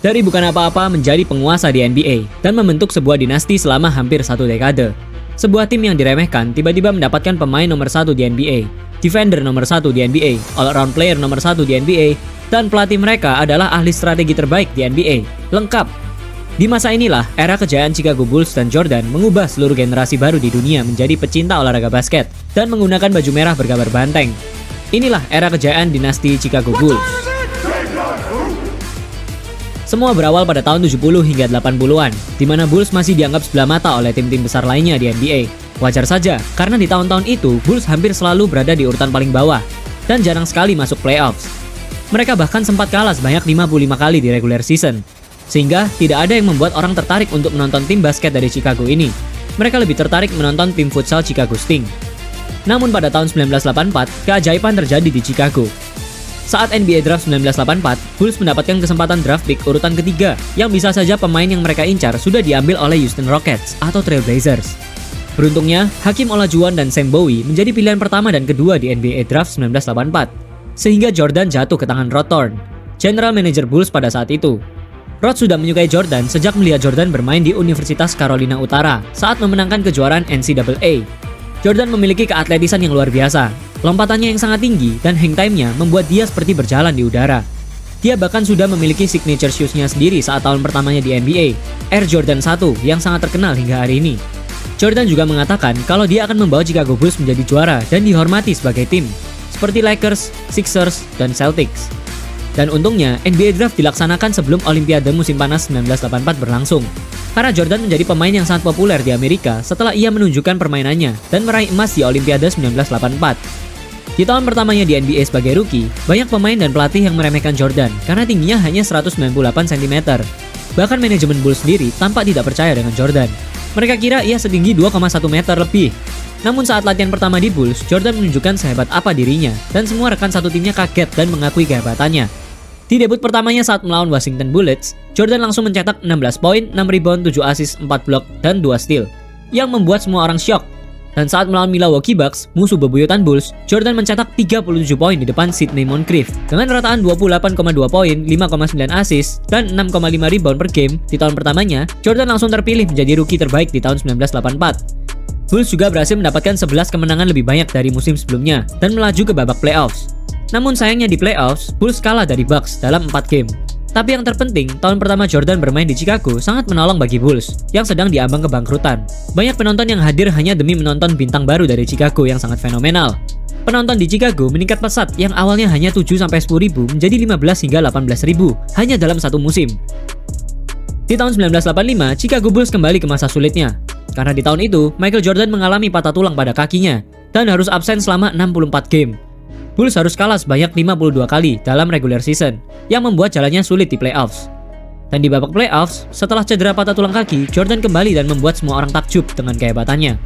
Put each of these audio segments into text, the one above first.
Dari bukan apa-apa menjadi penguasa di NBA dan membentuk sebuah dinasti selama hampir 1 dekade. Sebuah tim yang diremehkan tiba-tiba mendapatkan pemain nomor 1 di NBA, defender nomor 1 di NBA, all-around player nomor 1 di NBA, dan pelatih mereka adalah ahli strategi terbaik di NBA. Lengkap. Di masa inilah, era kejayaan Chicago Bulls dan Jordan mengubah seluruh generasi baru di dunia menjadi pecinta olahraga basket dan menggunakan baju merah bergambar banteng. Inilah era kejayaan dinasti Chicago Bulls. Semua berawal pada tahun 70 hingga 80-an, di mana Bulls masih dianggap sebelah mata oleh tim-tim besar lainnya di NBA. Wajar saja, karena di tahun-tahun itu, Bulls hampir selalu berada di urutan paling bawah, dan jarang sekali masuk playoffs. Mereka bahkan sempat kalah sebanyak 55 kali di regular season, sehingga tidak ada yang membuat orang tertarik untuk menonton tim basket dari Chicago ini. Mereka lebih tertarik menonton tim futsal Chicago Sting. Namun pada tahun 1984, keajaiban terjadi di Chicago. Saat NBA Draft 1984, Bulls mendapatkan kesempatan draft pick urutan ketiga yang bisa saja pemain yang mereka incar sudah diambil oleh Houston Rockets atau Trail Blazers. Beruntungnya, Hakeem Olajuwon dan Sam Bowie menjadi pilihan pertama dan kedua di NBA Draft 1984, sehingga Jordan jatuh ke tangan Rod Thorn, general manager Bulls pada saat itu. Rod sudah menyukai Jordan sejak melihat Jordan bermain di Universitas Carolina Utara saat memenangkan kejuaraan NCAA. Jordan memiliki keatletisan yang luar biasa. Lompatannya yang sangat tinggi dan hang time-nya membuat dia seperti berjalan di udara. Dia bahkan sudah memiliki signature shoes-nya sendiri saat tahun pertamanya di NBA, Air Jordan 1 yang sangat terkenal hingga hari ini. Jordan juga mengatakan kalau dia akan membawa Chicago Bulls menjadi juara dan dihormati sebagai tim, seperti Lakers, Sixers, dan Celtics. Dan untungnya, NBA Draft dilaksanakan sebelum Olimpiade musim panas 1984 berlangsung. Karena Jordan menjadi pemain yang sangat populer di Amerika setelah ia menunjukkan permainannya dan meraih emas di Olimpiade 1984. Di tahun pertamanya di NBA sebagai rookie, banyak pemain dan pelatih yang meremehkan Jordan karena tingginya hanya 198 cm. Bahkan manajemen Bulls sendiri tampak tidak percaya dengan Jordan. Mereka kira ia setinggi 2,1 meter lebih. Namun saat latihan pertama di Bulls, Jordan menunjukkan sehebat apa dirinya dan semua rekan satu timnya kaget dan mengakui kehebatannya. Di debut pertamanya saat melawan Washington Bullets, Jordan langsung mencetak 16 poin, 6 rebound, 7 assist, 4 blok, dan 2 steal, yang membuat semua orang syok. Dan saat melawan Milwaukee Bucks, musuh bebuyutan Bulls, Jordan mencetak 37 poin di depan Sidney Moncrief dengan rataan 28,2 poin, 5,9 assist, dan 6,5 rebound per game. Di tahun pertamanya, Jordan langsung terpilih menjadi rookie terbaik di tahun 1984. Bulls juga berhasil mendapatkan 11 kemenangan lebih banyak dari musim sebelumnya dan melaju ke babak playoffs. Namun sayangnya di playoffs, Bulls kalah dari Bucks dalam 4 game. Tapi yang terpenting, tahun pertama Jordan bermain di Chicago sangat menolong bagi Bulls yang sedang diambang kebangkrutan. Banyak penonton yang hadir hanya demi menonton bintang baru dari Chicago yang sangat fenomenal. Penonton di Chicago meningkat pesat yang awalnya hanya 7-10 ribu menjadi 15 hingga 18 ribu hanya dalam satu musim. Di tahun 1985, Chicago Bulls kembali ke masa sulitnya. Karena di tahun itu, Michael Jordan mengalami patah tulang pada kakinya dan harus absen selama 64 game. Bulls harus kalah sebanyak 52 kali dalam regular season, yang membuat jalannya sulit di playoffs. Dan di babak playoffs, setelah cedera patah tulang kaki, Jordan kembali dan membuat semua orang takjub dengan kehebatannya.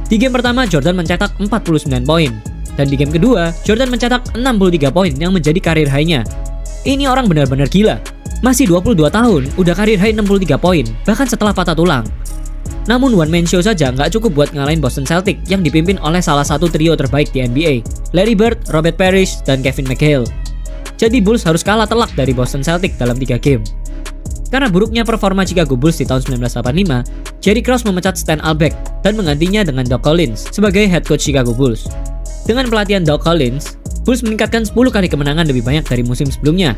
Di game pertama, Jordan mencetak 49 poin. Dan di game kedua, Jordan mencetak 63 poin yang menjadi karir high-nya. Ini orang benar-benar gila. Masih 22 tahun, udah karir high 63 poin, bahkan setelah patah tulang. Namun one man show saja nggak cukup buat ngalahin Boston Celtics yang dipimpin oleh salah satu trio terbaik di NBA, Larry Bird, Robert Parrish, dan Kevin McHale. Jadi Bulls harus kalah telak dari Boston Celtics dalam 3 game. Karena buruknya performa Chicago Bulls di tahun 1985, Jerry Krause memecat Stan Albeck dan menggantinya dengan Doc Collins sebagai head coach Chicago Bulls. Dengan pelatihan Doc Collins, Bulls meningkatkan 10 kali kemenangan lebih banyak dari musim sebelumnya.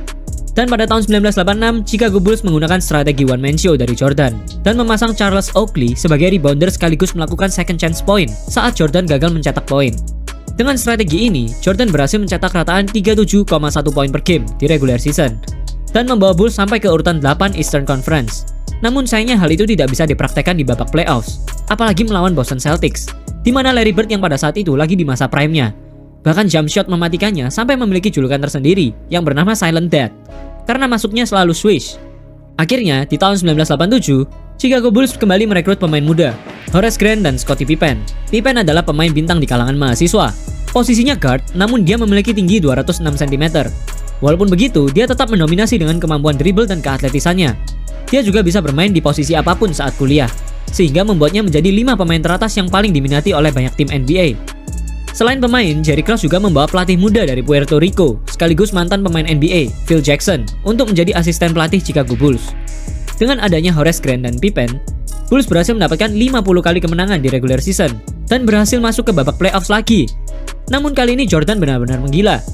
Dan pada tahun 1986, Chicago Bulls menggunakan strategi one man show dari Jordan dan memasang Charles Oakley sebagai rebounder sekaligus melakukan second chance point saat Jordan gagal mencetak poin. Dengan strategi ini, Jordan berhasil mencetak rataan 37,1 poin per game di regular season dan membawa Bulls sampai ke urutan 8 Eastern Conference. Namun sayangnya hal itu tidak bisa dipraktekkan di babak playoffs, apalagi melawan Boston Celtics, di mana Larry Bird yang pada saat itu lagi di masa prime-nya. Bahkan jump shot mematikannya sampai memiliki julukan tersendiri yang bernama Silent Death, karena masuknya selalu swish. Akhirnya, di tahun 1987, Chicago Bulls kembali merekrut pemain muda, Horace Grant dan Scottie Pippen. Pippen adalah pemain bintang di kalangan mahasiswa. Posisinya guard, namun dia memiliki tinggi 206 cm. Walaupun begitu, dia tetap mendominasi dengan kemampuan dribble dan keatletisannya. Dia juga bisa bermain di posisi apapun saat kuliah, sehingga membuatnya menjadi 5 pemain teratas yang paling diminati oleh banyak tim NBA. Selain pemain, Jerry Krause juga membawa pelatih muda dari Puerto Rico, sekaligus mantan pemain NBA, Phil Jackson, untuk menjadi asisten pelatih Chicago Bulls. Dengan adanya Horace Grant dan Pippen, Bulls berhasil mendapatkan 50 kali kemenangan di regular season dan berhasil masuk ke babak playoffs lagi. Namun kali ini Jordan benar-benar menggila.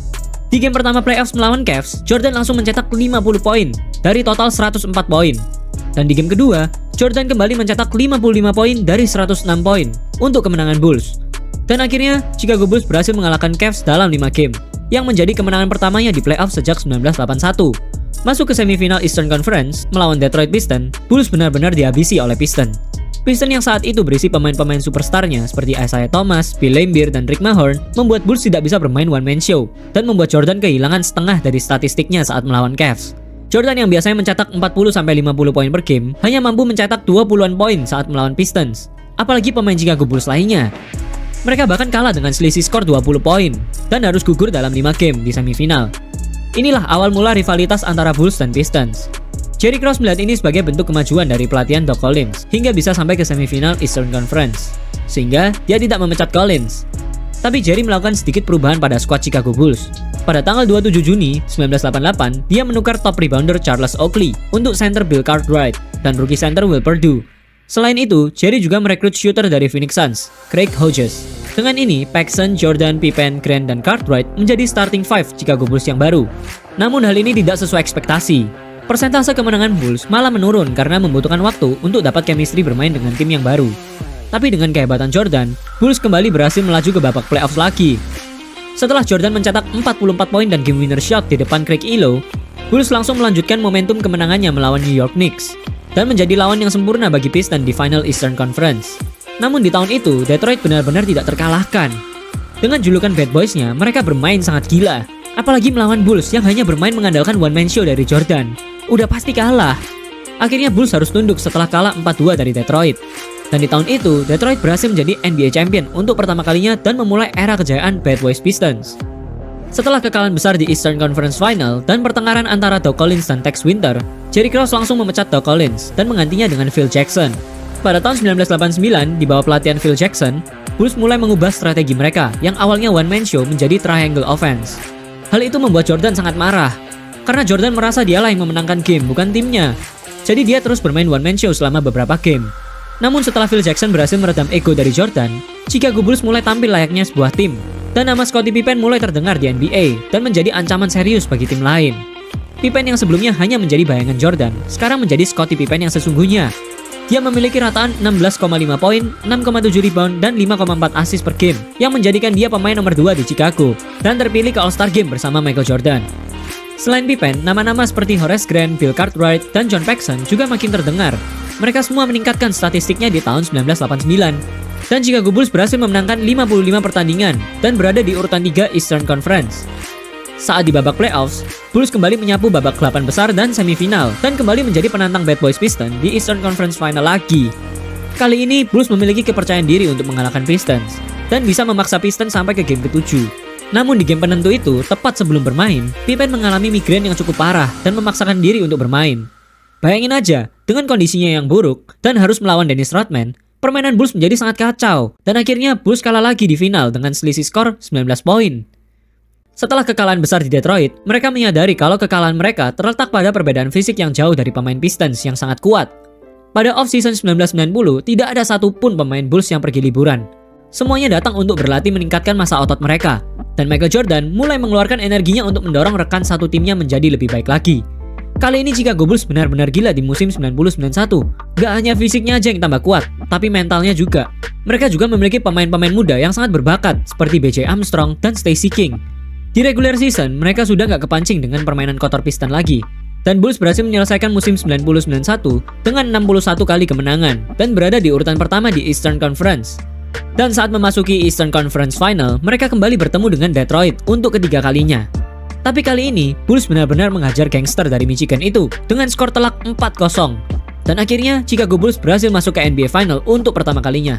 Di game pertama playoffs melawan Cavs, Jordan langsung mencetak 50 poin dari total 104 poin. Dan di game kedua, Jordan kembali mencetak 55 poin dari 106 poin untuk kemenangan Bulls. Dan akhirnya, Chicago Bulls berhasil mengalahkan Cavs dalam 5 game, yang menjadi kemenangan pertamanya di playoff sejak 1981. Masuk ke semifinal Eastern Conference melawan Detroit Pistons, Bulls benar-benar dihabisi oleh Pistons. Pistons yang saat itu berisi pemain-pemain superstarnya seperti Isaiah Thomas, Bill Laimbeer, dan Rick Mahorn membuat Bulls tidak bisa bermain one-man show dan membuat Jordan kehilangan setengah dari statistiknya saat melawan Cavs. Jordan yang biasanya mencetak 40-50 poin per game hanya mampu mencetak 20-an poin saat melawan Pistons. Apalagi pemain Chicago Bulls lainnya. Mereka bahkan kalah dengan selisih skor 20 poin dan harus gugur dalam 5 game di semifinal. Inilah awal mula rivalitas antara Bulls dan Pistons. Jerry Krause melihat ini sebagai bentuk kemajuan dari pelatihan Doc Collins hingga bisa sampai ke semifinal Eastern Conference. Sehingga dia tidak memecat Collins. Tapi Jerry melakukan sedikit perubahan pada skuad Chicago Bulls. Pada tanggal 27 Juni 1988, dia menukar top rebounder Charles Oakley untuk center Bill Cartwright dan rookie center Will Perdue. Selain itu, Jerry juga merekrut shooter dari Phoenix Suns, Craig Hodges. Dengan ini, Paxson, Jordan, Pippen, Grant, dan Cartwright menjadi starting five Chicago Bulls yang baru. Namun hal ini tidak sesuai ekspektasi. Persentase kemenangan Bulls malah menurun karena membutuhkan waktu untuk dapat chemistry bermain dengan tim yang baru. Tapi dengan kehebatan Jordan, Bulls kembali berhasil melaju ke babak playoffs lagi. Setelah Jordan mencetak 44 poin dan game winner shot di depan Craig Ehlo, Bulls langsung melanjutkan momentum kemenangannya melawan New York Knicks dan menjadi lawan yang sempurna bagi Pistons di final Eastern Conference. Namun di tahun itu, Detroit benar-benar tidak terkalahkan. Dengan julukan Bad Boys-nya, mereka bermain sangat gila. Apalagi melawan Bulls yang hanya bermain mengandalkan one-man show dari Jordan. Udah pasti kalah. Akhirnya Bulls harus tunduk setelah kalah 4-2 dari Detroit. Dan di tahun itu, Detroit berhasil menjadi NBA Champion untuk pertama kalinya dan memulai era kejayaan Bad Boys Pistons. Setelah kekalahan besar di Eastern Conference Final dan pertengkaran antara Doc Collins dan Tex Winter, Jerry Krause langsung memecat Doc Collins dan menggantinya dengan Phil Jackson. Pada tahun 1989, di bawah pelatihan Phil Jackson, Bulls mulai mengubah strategi mereka yang awalnya one-man show menjadi triangle offense. Hal itu membuat Jordan sangat marah, karena Jordan merasa dialah yang memenangkan game, bukan timnya. Jadi dia terus bermain one-man show selama beberapa game. Namun setelah Phil Jackson berhasil meredam ego dari Jordan, Chicago Bulls mulai tampil layaknya sebuah tim. Dan nama Scottie Pippen mulai terdengar di NBA dan menjadi ancaman serius bagi tim lain. Pippen yang sebelumnya hanya menjadi bayangan Jordan, sekarang menjadi Scottie Pippen yang sesungguhnya. Dia memiliki rataan 16,5 poin, 6,7 rebound, dan 5,4 assist per game, yang menjadikan dia pemain nomor 2 di Chicago, dan terpilih ke All-Star Game bersama Michael Jordan. Selain Pippen, nama-nama seperti Horace Grant, Bill Cartwright, dan John Paxson juga makin terdengar. Mereka semua meningkatkan statistiknya di tahun 1989. Dan Chicago Bulls berhasil memenangkan 55 pertandingan dan berada di urutan 3 Eastern Conference. Saat di babak playoffs, Bulls kembali menyapu babak 8 besar dan semifinal dan kembali menjadi penantang Bad Boys Pistons di Eastern Conference Final lagi. Kali ini Bulls memiliki kepercayaan diri untuk mengalahkan Pistons dan bisa memaksa Pistons sampai ke game ke-7. Namun di game penentu itu, tepat sebelum bermain, Pippen mengalami migrain yang cukup parah dan memaksakan diri untuk bermain. Bayangin aja, dengan kondisinya yang buruk dan harus melawan Dennis Rodman, permainan Bulls menjadi sangat kacau, dan akhirnya Bulls kalah lagi di final dengan selisih skor 19 poin. Setelah kekalahan besar di Detroit, mereka menyadari kalau kekalahan mereka terletak pada perbedaan fisik yang jauh dari pemain Pistons yang sangat kuat. Pada off-season 1990, tidak ada satupun pemain Bulls yang pergi liburan. Semuanya datang untuk berlatih meningkatkan massa otot mereka, dan Michael Jordan mulai mengeluarkan energinya untuk mendorong rekan satu timnya menjadi lebih baik lagi. Kali ini Chicago Bulls benar-benar gila di musim 90-91. Gak hanya fisiknya aja yang tambah kuat, tapi mentalnya juga. Mereka juga memiliki pemain-pemain muda yang sangat berbakat, seperti B.J. Armstrong dan Stacey King. Di regular season, mereka sudah gak kepancing dengan permainan kotor Pistons lagi. Dan Bulls berhasil menyelesaikan musim 90-91 dengan 61 kali kemenangan, dan berada di urutan pertama di Eastern Conference. Dan saat memasuki Eastern Conference Final, mereka kembali bertemu dengan Detroit untuk ketiga kalinya. Tapi kali ini, Bulls benar-benar menghajar gangster dari Michigan itu dengan skor telak 4-0. Dan akhirnya, Chicago Bulls berhasil masuk ke NBA Final untuk pertama kalinya.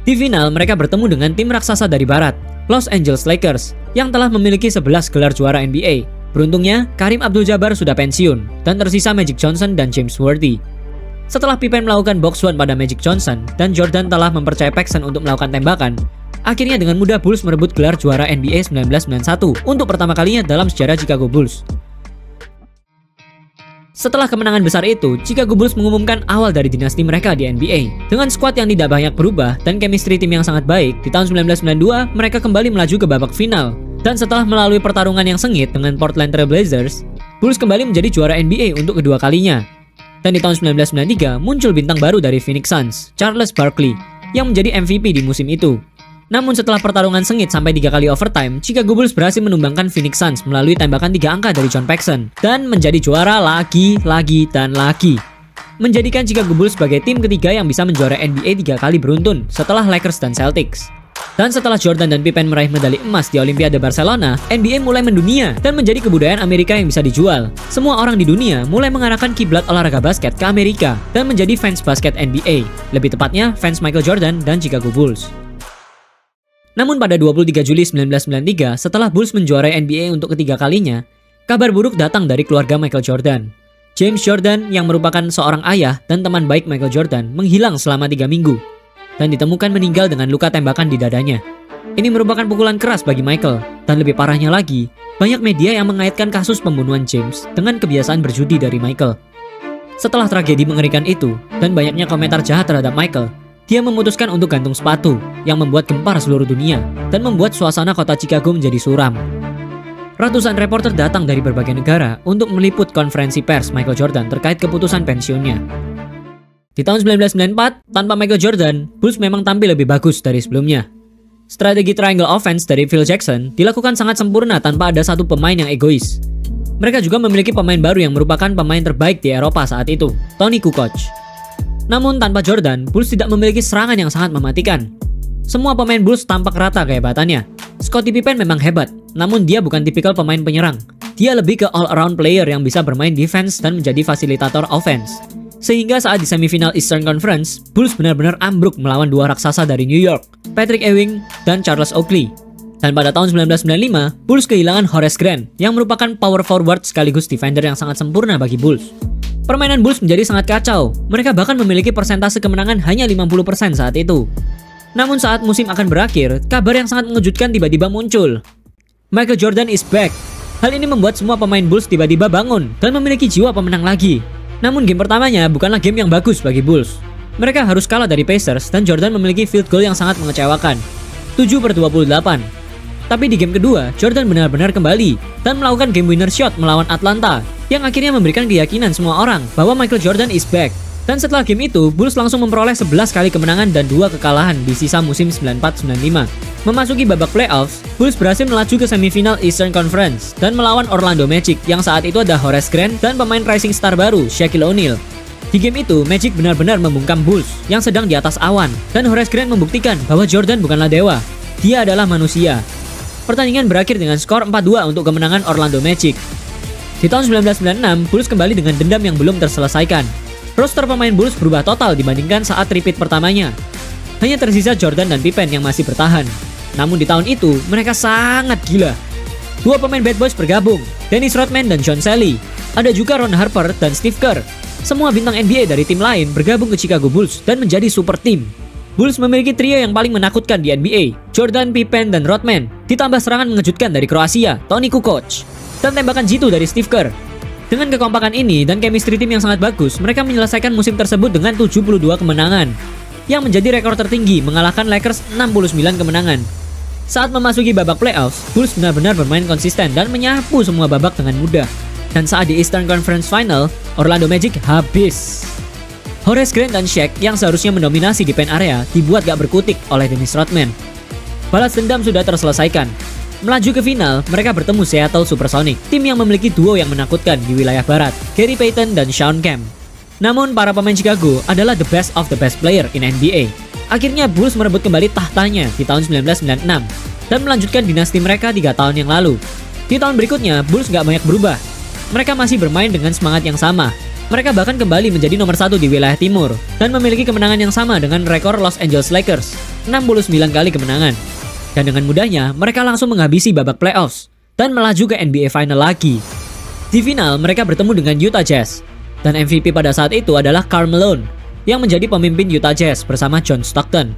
Di final, mereka bertemu dengan tim raksasa dari barat, Los Angeles Lakers, yang telah memiliki 11 gelar juara NBA. Beruntungnya, Kareem Abdul-Jabbar sudah pensiun, dan tersisa Magic Johnson dan James Worthy. Setelah Pippen melakukan box one pada Magic Johnson, dan Jordan telah mempercayai Paxson untuk melakukan tembakan, Akhirnya dengan mudah Bulls merebut gelar juara NBA 1991 untuk pertama kalinya dalam sejarah Chicago Bulls. Setelah kemenangan besar itu, Chicago Bulls mengumumkan awal dari dinasti mereka di NBA. Dengan skuad yang tidak banyak berubah dan chemistry tim yang sangat baik, di tahun 1992 mereka kembali melaju ke babak final. Dan setelah melalui pertarungan yang sengit dengan Portland Trail Blazers, Bulls kembali menjadi juara NBA untuk kedua kalinya. Dan di tahun 1993 muncul bintang baru dari Phoenix Suns, Charles Barkley, yang menjadi MVP di musim itu. Namun setelah pertarungan sengit sampai 3 kali overtime, Chicago Bulls berhasil menumbangkan Phoenix Suns melalui tembakan 3 angka dari John Paxson dan menjadi juara lagi, dan lagi. Menjadikan Chicago Bulls sebagai tim ketiga yang bisa menjuara NBA 3 kali beruntun setelah Lakers dan Celtics. Dan setelah Jordan dan Pippen meraih medali emas di Olimpiade Barcelona, NBA mulai mendunia dan menjadi kebudayaan Amerika yang bisa dijual. Semua orang di dunia mulai mengarahkan kiblat olahraga basket ke Amerika dan menjadi fans basket NBA. Lebih tepatnya, fans Michael Jordan dan Chicago Bulls. Namun pada 23 Juli 1993, setelah Bulls menjuarai NBA untuk ketiga kalinya, kabar buruk datang dari keluarga Michael Jordan. James Jordan yang merupakan seorang ayah dan teman baik Michael Jordan menghilang selama 3 minggu dan ditemukan meninggal dengan luka tembakan di dadanya. Ini merupakan pukulan keras bagi Michael, dan lebih parahnya lagi, banyak media yang mengaitkan kasus pembunuhan James dengan kebiasaan berjudi dari Michael. Setelah tragedi mengerikan itu dan banyaknya komentar jahat terhadap Michael, dia memutuskan untuk gantung sepatu yang membuat gempar seluruh dunia dan membuat suasana kota Chicago menjadi suram. Ratusan reporter datang dari berbagai negara untuk meliput konferensi pers Michael Jordan terkait keputusan pensiunnya. Di tahun 1994, tanpa Michael Jordan, Bulls memang tampil lebih bagus dari sebelumnya. Strategi triangle offense dari Phil Jackson dilakukan sangat sempurna tanpa ada satu pemain yang egois. Mereka juga memiliki pemain baru yang merupakan pemain terbaik di Eropa saat itu, Toni Kukoc. Namun tanpa Jordan, Bulls tidak memiliki serangan yang sangat mematikan. Semua pemain Bulls tampak rata kehebatannya. Scottie Pippen memang hebat, namun dia bukan tipikal pemain penyerang. Dia lebih ke all-around player yang bisa bermain defense dan menjadi fasilitator offense. Sehingga saat di semifinal Eastern Conference, Bulls benar-benar ambruk melawan dua raksasa dari New York, Patrick Ewing dan Charles Oakley. Dan pada tahun 1995, Bulls kehilangan Horace Grant yang merupakan power forward sekaligus defender yang sangat sempurna bagi Bulls. Permainan Bulls menjadi sangat kacau. Mereka bahkan memiliki persentase kemenangan hanya 50% saat itu. Namun saat musim akan berakhir, kabar yang sangat mengejutkan tiba-tiba muncul. Michael Jordan is back. Hal ini membuat semua pemain Bulls tiba-tiba bangun dan memiliki jiwa pemenang lagi. Namun game pertamanya bukanlah game yang bagus bagi Bulls. Mereka harus kalah dari Pacers dan Jordan memiliki field goal yang sangat mengecewakan, 7/28. Tapi di game kedua, Jordan benar-benar kembali dan melakukan game winner shot melawan Atlanta yang akhirnya memberikan keyakinan semua orang bahwa Michael Jordan is back. Dan setelah game itu, Bulls langsung memperoleh 11 kali kemenangan dan 2 kekalahan di sisa musim 94-95. Memasuki babak playoffs, Bulls berhasil melaju ke semifinal Eastern Conference dan melawan Orlando Magic yang saat itu ada Horace Grant dan pemain rising star baru, Shaquille O'Neal. Di game itu, Magic benar-benar membungkam Bulls yang sedang di atas awan dan Horace Grant membuktikan bahwa Jordan bukanlah dewa, dia adalah manusia. Pertandingan berakhir dengan skor 4-2 untuk kemenangan Orlando Magic. Di tahun 1996, Bulls kembali dengan dendam yang belum terselesaikan. Roster pemain Bulls berubah total dibandingkan saat repeat pertamanya. Hanya tersisa Jordan dan Pippen yang masih bertahan. Namun di tahun itu, mereka sangat gila. Dua pemain Bad Boys bergabung, Dennis Rodman dan John Salley. Ada juga Ron Harper dan Steve Kerr. Semua bintang NBA dari tim lain bergabung ke Chicago Bulls dan menjadi super team. Bulls memiliki trio yang paling menakutkan di NBA, Jordan, Pippen, dan Rodman, ditambah serangan mengejutkan dari Kroasia, Toni Kukoc, dan tembakan jitu dari Steve Kerr. Dengan kekompakan ini dan chemistry tim yang sangat bagus, mereka menyelesaikan musim tersebut dengan 72 kemenangan, yang menjadi rekor tertinggi mengalahkan Lakers 69 kemenangan. Saat memasuki babak playoffs, Bulls benar-benar bermain konsisten dan menyapu semua babak dengan mudah. Dan saat di Eastern Conference Final, Orlando Magic habis. Horace Grant dan Shaq yang seharusnya mendominasi di paint area dibuat gak berkutik oleh Dennis Rodman. Balas dendam sudah terselesaikan. Melaju ke final, mereka bertemu Seattle Supersonics, tim yang memiliki duo yang menakutkan di wilayah barat, Gary Payton dan Shawn Kemp. Namun para pemain Chicago adalah the best of the best player in NBA. Akhirnya Bulls merebut kembali tahtanya di tahun 1996 dan melanjutkan dinasti mereka 3 tahun yang lalu. Di tahun berikutnya, Bulls gak banyak berubah. Mereka masih bermain dengan semangat yang sama. Mereka bahkan kembali menjadi nomor 1 di wilayah timur dan memiliki kemenangan yang sama dengan rekor Los Angeles Lakers, 69 kali kemenangan. Dan dengan mudahnya, mereka langsung menghabisi babak playoffs dan melaju ke NBA Final lagi. Di final, mereka bertemu dengan Utah Jazz. Dan MVP pada saat itu adalah Karl Malone yang menjadi pemimpin Utah Jazz bersama John Stockton.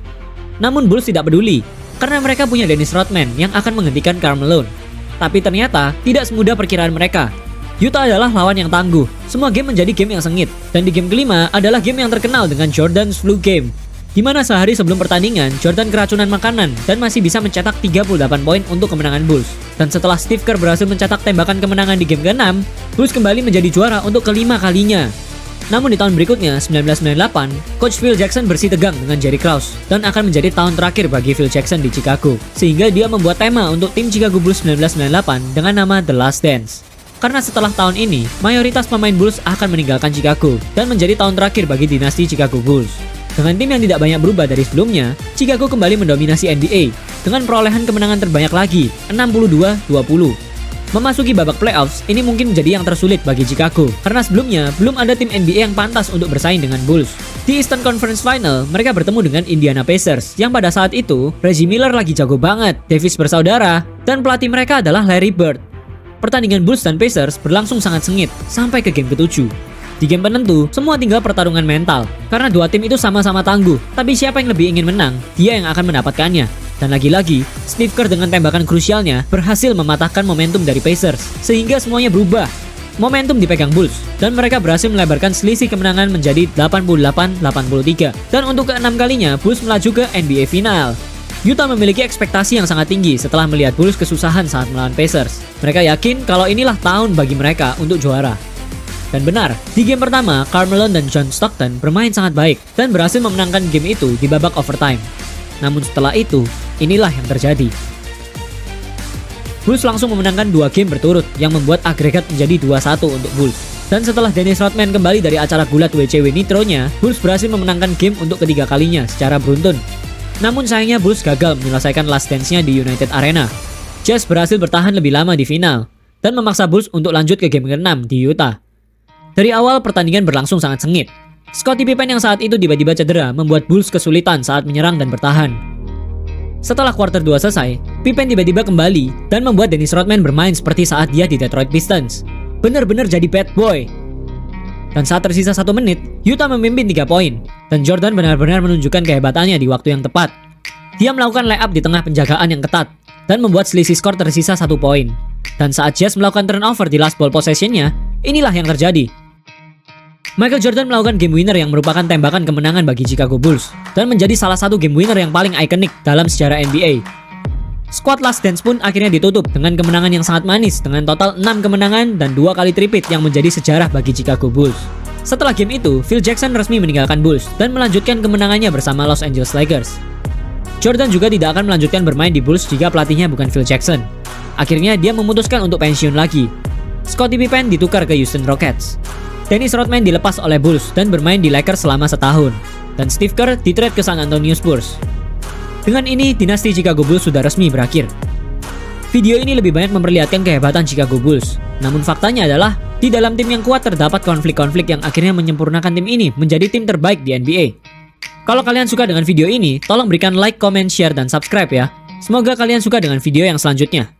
Namun Bulls tidak peduli. karena mereka punya Dennis Rodman yang akan menggantikan Karl Malone. Tapi ternyata tidak semudah perkiraan mereka. Utah adalah lawan yang tangguh, semua game menjadi game yang sengit, dan di game kelima adalah game yang terkenal dengan Jordan's Flu Game, di mana sehari sebelum pertandingan, Jordan keracunan makanan dan masih bisa mencetak 38 poin untuk kemenangan Bulls. Dan setelah Steve Kerr berhasil mencetak tembakan kemenangan di game ke-6, Bulls kembali menjadi juara untuk kelima kalinya. Namun di tahun berikutnya, 1998, Coach Phil Jackson bersih tegang dengan Jerry Krause dan akan menjadi tahun terakhir bagi Phil Jackson di Chicago, sehingga dia membuat tema untuk tim Chicago Bulls 1998 dengan nama The Last Dance. Karena setelah tahun ini, mayoritas pemain Bulls akan meninggalkan Chicago dan menjadi tahun terakhir bagi dinasti Chicago Bulls. Dengan tim yang tidak banyak berubah dari sebelumnya, Chicago kembali mendominasi NBA dengan perolehan kemenangan terbanyak lagi, 62-20. Memasuki babak playoffs, ini mungkin menjadi yang tersulit bagi Chicago karena sebelumnya belum ada tim NBA yang pantas untuk bersaing dengan Bulls. Di Eastern Conference Final, mereka bertemu dengan Indiana Pacers yang pada saat itu Reggie Miller lagi jago banget, Davis bersaudara, dan pelatih mereka adalah Larry Bird. Pertandingan Bulls dan Pacers berlangsung sangat sengit sampai ke game ke-7. Di game penentu, semua tinggal pertarungan mental karena dua tim itu sama-sama tangguh, tapi siapa yang lebih ingin menang, dia yang akan mendapatkannya. Dan lagi-lagi, Steve Kerr dengan tembakan krusialnya berhasil mematahkan momentum dari Pacers sehingga semuanya berubah. Momentum dipegang Bulls dan mereka berhasil melebarkan selisih kemenangan menjadi 88-83. Dan untuk ke-6 kalinya, Bulls melaju ke NBA Final. Utah memiliki ekspektasi yang sangat tinggi setelah melihat Bulls kesusahan saat melawan Pacers. Mereka yakin kalau inilah tahun bagi mereka untuk juara. Dan benar, di game pertama, Karl Malone dan John Stockton bermain sangat baik dan berhasil memenangkan game itu di babak overtime. Namun setelah itu, inilah yang terjadi. Bulls langsung memenangkan 2 game berturut yang membuat agregat menjadi 2-1 untuk Bulls. Dan setelah Dennis Rodman kembali dari acara gulat WCW Nitro-nya, Bulls berhasil memenangkan game untuk ketiga kalinya secara beruntun. Namun sayangnya Bulls gagal menyelesaikan last dance-nya di United Arena. Jazz berhasil bertahan lebih lama di final dan memaksa Bulls untuk lanjut ke game ke-6 di Utah. Dari awal pertandingan berlangsung sangat sengit. Scottie Pippen yang saat itu tiba-tiba cedera membuat Bulls kesulitan saat menyerang dan bertahan. Setelah kuarter 2 selesai, Pippen tiba-tiba kembali dan membuat Dennis Rodman bermain seperti saat dia di Detroit Pistons. Bener-bener jadi bad boy. Dan saat tersisa 1 menit, Utah memimpin 3 poin. Dan Jordan benar-benar menunjukkan kehebatannya di waktu yang tepat. Dia melakukan layup di tengah penjagaan yang ketat dan membuat selisih skor tersisa 1 poin. Dan saat Jazz melakukan turnover di last ball possession-nya, inilah yang terjadi. Michael Jordan melakukan game winner yang merupakan tembakan kemenangan bagi Chicago Bulls dan menjadi salah satu game winner yang paling ikonik dalam sejarah NBA. Squad Last Dance pun akhirnya ditutup dengan kemenangan yang sangat manis dengan total 6 kemenangan dan 2 kali tripit yang menjadi sejarah bagi Chicago Bulls. Setelah game itu, Phil Jackson resmi meninggalkan Bulls dan melanjutkan kemenangannya bersama Los Angeles Lakers. Jordan juga tidak akan melanjutkan bermain di Bulls jika pelatihnya bukan Phil Jackson. Akhirnya dia memutuskan untuk pensiun lagi. Scottie Pippen ditukar ke Houston Rockets. Dennis Rodman dilepas oleh Bulls dan bermain di Lakers selama setahun. Dan Steve Kerr ditrade ke San Antonio Spurs. Dengan ini, dinasti Chicago Bulls sudah resmi berakhir. Video ini lebih banyak memperlihatkan kehebatan Chicago Bulls. Namun faktanya adalah, di dalam tim yang kuat terdapat konflik-konflik yang akhirnya menyempurnakan tim ini menjadi tim terbaik di NBA. Kalau kalian suka dengan video ini, tolong berikan like, comment, share, dan subscribe ya. Semoga kalian suka dengan video yang selanjutnya.